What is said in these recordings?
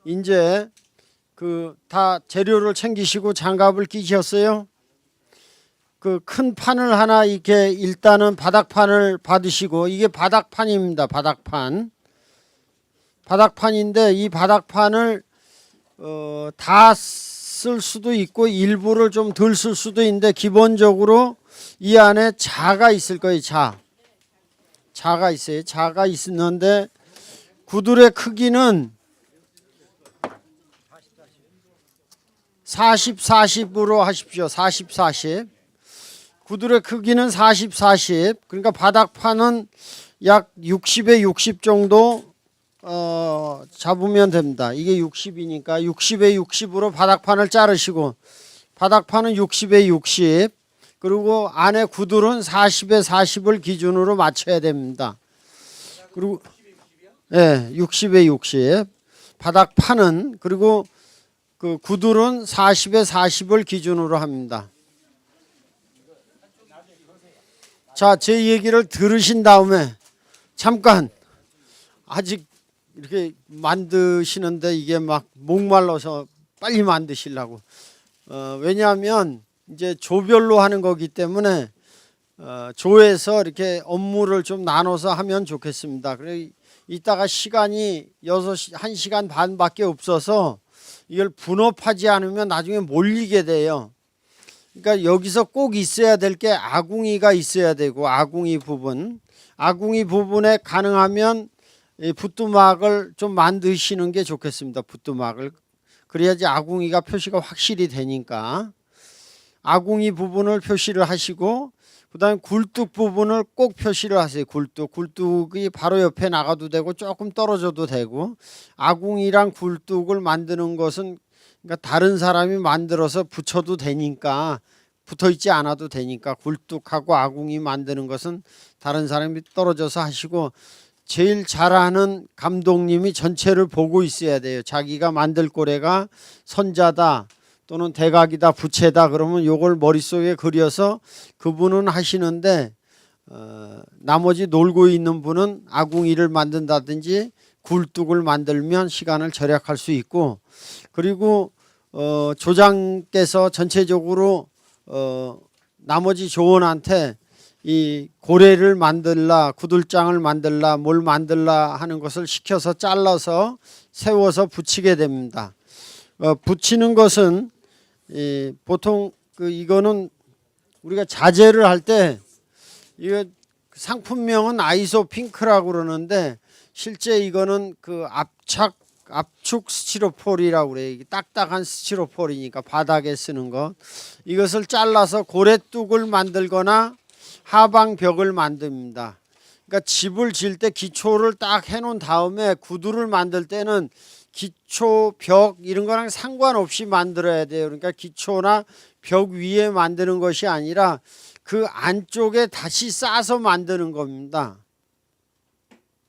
이제 다 재료를 챙기시고 장갑을 끼셨어요? 그 큰 판을 하나 이렇게 일단은 바닥판을 받으시고, 이게 바닥판입니다. 바닥판인데 이 바닥판을 다 쓸 수도 있고 일부를 좀 덜 쓸 수도 있는데, 기본적으로 이 안에 자가 있을 거예요. 자가 있어요. 자가 있는데 구들의 크기는 40, 40으로 하십시오. 40, 40. 구들의 크기는 40, 40. 그러니까 바닥판은 약 60에 60 정도 잡으면 됩니다. 이게 60이니까 60에 60으로 바닥판을 자르시고, 바닥판은 60에 60, 그리고 안에 구들은 40에 40을 기준으로 맞춰야 됩니다. 그리고 60에 60 바닥판은, 그리고 그 구들은 40에 40을 기준으로 합니다. 자, 제 얘기를 들으신 다음에 잠깐, 아직 이렇게 만드시는데 이게 막 목말라서 빨리 만드시려고. 왜냐하면 이제 조별로 하는 거기 때문에 조에서 이렇게 업무를 좀 나눠서 하면 좋겠습니다. 그래 이따가 시간이 1시간 반밖에 없어서 이걸 분업하지 않으면 나중에 몰리게 돼요. 그러니까 여기서 꼭 있어야 될 게 아궁이가 있어야 되고, 아궁이 부분에 가능하면 붓두막을 좀 만드시는 게 좋겠습니다. 붓두막을. 그래야지 아궁이가 표시가 확실히 되니까 아궁이 부분을 표시를 하시고, 그 다음에 굴뚝 부분을 꼭 표시를 하세요. 굴뚝이 바로 옆에 나가도 되고 조금 떨어져도 되고, 아궁이랑 굴뚝을 만드는 것은 그러니까 다른 사람이 만들어서 붙여도 되니까, 붙어있지 않아도 되니까, 굴뚝하고 아궁이 만드는 것은 다른 사람이 떨어져서 하시고, 제일 잘하는 감독님이 전체를 보고 있어야 돼요. 자기가 만들 고래가 선자다 또는 대각이다, 부채다 그러면 요걸 머릿속에 그려서 그분은 하시는데, 나머지 놀고 있는 분은 아궁이를 만든다든지 굴뚝을 만들면 시간을 절약할 수 있고, 그리고 조장께서 전체적으로 나머지 조원한테 이 고래를 만들라, 구들장을 만들라, 뭘 만들라 하는 것을 시켜서 잘라서 세워서 붙이게 됩니다. 붙이는 것은 보통 이거는 우리가 자재를 할 때, 이거 상품명은 아이소 핑크라고 그러는데 실제 이거는 그 압축 스티로폴이라고 그래요. 이게 딱딱한 스티로폴이니까 바닥에 쓰는 것. 이것을 잘라서 고래뚝을 만들거나 하방벽을 만듭니다. 그러니까 집을 지을 때 기초를 딱 해놓은 다음에 구두를 만들 때는 기초, 벽 이런 거랑 상관없이 만들어야 돼요. 그러니까 기초나 벽 위에 만드는 것이 아니라 그 안쪽에 다시 싸서 만드는 겁니다.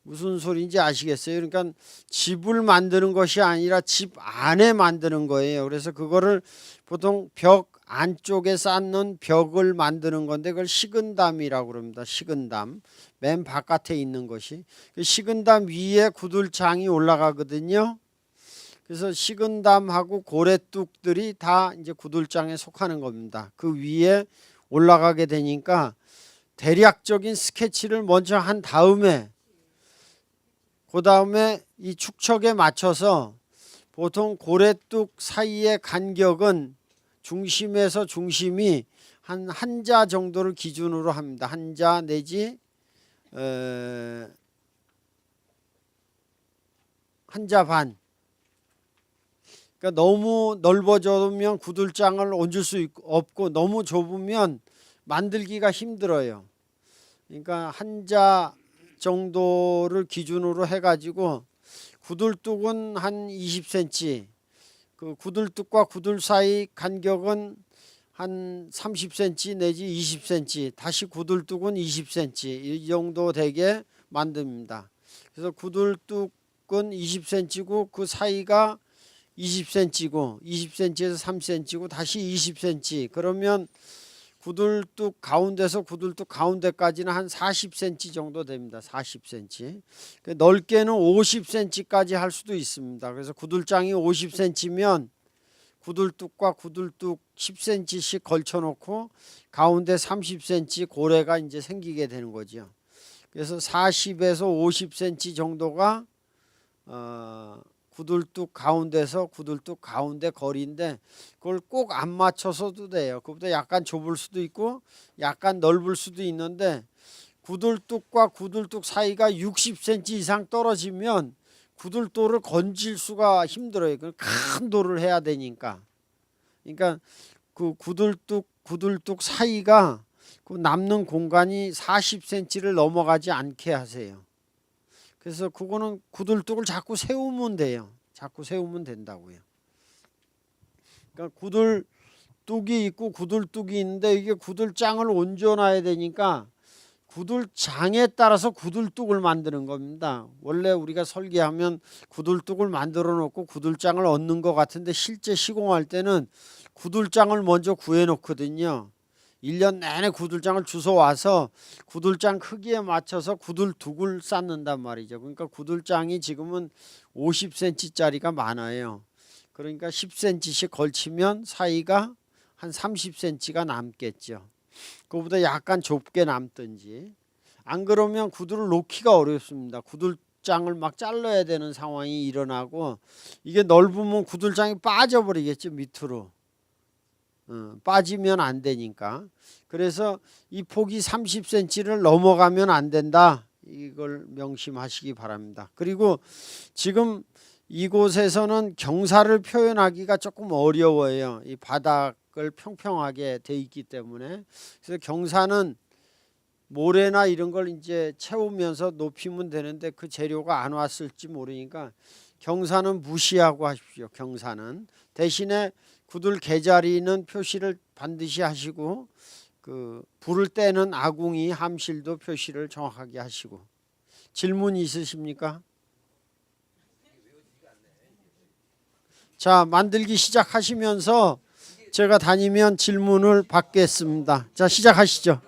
무슨 소리인지 아시겠어요? 그러니까 집을 만드는 것이 아니라 집 안에 만드는 거예요. 그래서 그거를 보통 벽 안쪽에 쌓는 벽을 만드는 건데 그걸 식은담이라고 그럽니다. 식은담. 맨 바깥에 있는 것이. 그 식은담 위에 구들장이 올라가거든요. 그래서 식은담하고 고래뚝들이 다 이제 구들장에 속하는 겁니다. 그 위에 올라가게 되니까 대략적인 스케치를 먼저 한 다음에, 그 다음에 이 축척에 맞춰서 보통 고래뚝 사이의 간격은 중심에서 중심이 한 자 정도를 기준으로 합니다. 한 자 내지 한 자 반. 그러니까 너무 넓어지면 구들장을 얹을 수 없고 너무 좁으면 만들기가 힘들어요. 그러니까 한 자 정도를 기준으로 해가지고, 구들뚝은 한 20cm, 그 구들뚝과 구들 사이 간격은 한 30cm 내지 20cm, 다시 구들뚝은 20cm 이 정도 되게 만듭니다. 그래서 구들뚝은 20cm고 그 사이가 20cm고 20cm에서 3cm고 다시 20cm, 그러면 구들뚝 가운데서 구들뚝 가운데까지는 한 40cm 정도 됩니다. 40cm. 넓게는 50cm까지 할 수도 있습니다. 그래서 구들장이 50cm면 구들뚝과 구들뚝 10cm씩 걸쳐 놓고 가운데 30cm 고래가 이제 생기게 되는 거죠. 그래서 40에서 50cm 정도가 구들뚝 가운데서 구들뚝 가운데 거리인데 그걸 꼭 안 맞춰서도 돼요. 그보다 약간 좁을 수도 있고 약간 넓을 수도 있는데 구들뚝과 구들뚝 사이가 60cm 이상 떨어지면 구들돌을 건질 수가 힘들어요. 큰 돌을 해야 되니까. 그러니까 그 구들뚝 사이가 그 남는 공간이 40cm를 넘어가지 않게 하세요. 그래서 그거는 구들뚝을 자꾸 세우면 돼요. 자꾸 세우면 된다고요. 그러니까 구들뚝이 있고 구들뚝이 있는데 이게 구들장을 얹어놔야 되니까 구들장에 따라서 구들뚝을 만드는 겁니다. 원래 우리가 설계하면 구들뚝을 만들어 놓고 구들장을 얹는 것 같은데 실제 시공할 때는 구들장을 먼저 구해 놓거든요. 1년 내내 구들장을 주워 와서 구들장 크기에 맞춰서 구들뚝을 쌓는단 말이죠. 그러니까 구들장이 지금은 50cm짜리가 많아요. 그러니까 10cm씩 걸치면 사이가 한 30cm가 남겠죠. 그거보다 약간 좁게 남든지. 안 그러면 구들을 놓기가 어렵습니다. 구들장을 막 잘라야 되는 상황이 일어나고 이게 넓으면 구들장이 빠져버리겠죠. 밑으로. 빠지면 안 되니까. 그래서 이 폭이 30cm를 넘어가면 안 된다. 이걸 명심하시기 바랍니다. 그리고 지금 이곳에서는 경사를 표현하기가 조금 어려워요. 이 바닥을 평평하게 돼 있기 때문에. 그래서 경사는 모래나 이런 걸 이제 채우면서 높이면 되는데 그 재료가 안 왔을지 모르니까 경사는 무시하고 하십시오. 경사는 대신에 구들 개자리는 표시를 반드시 하시고 그 불을 떼는 아궁이 함실도 표시를 정확하게 하시고. 질문 있으십니까? 자, 만들기 시작하시면서 제가 다니면 질문을 받겠습니다. 자, 시작하시죠.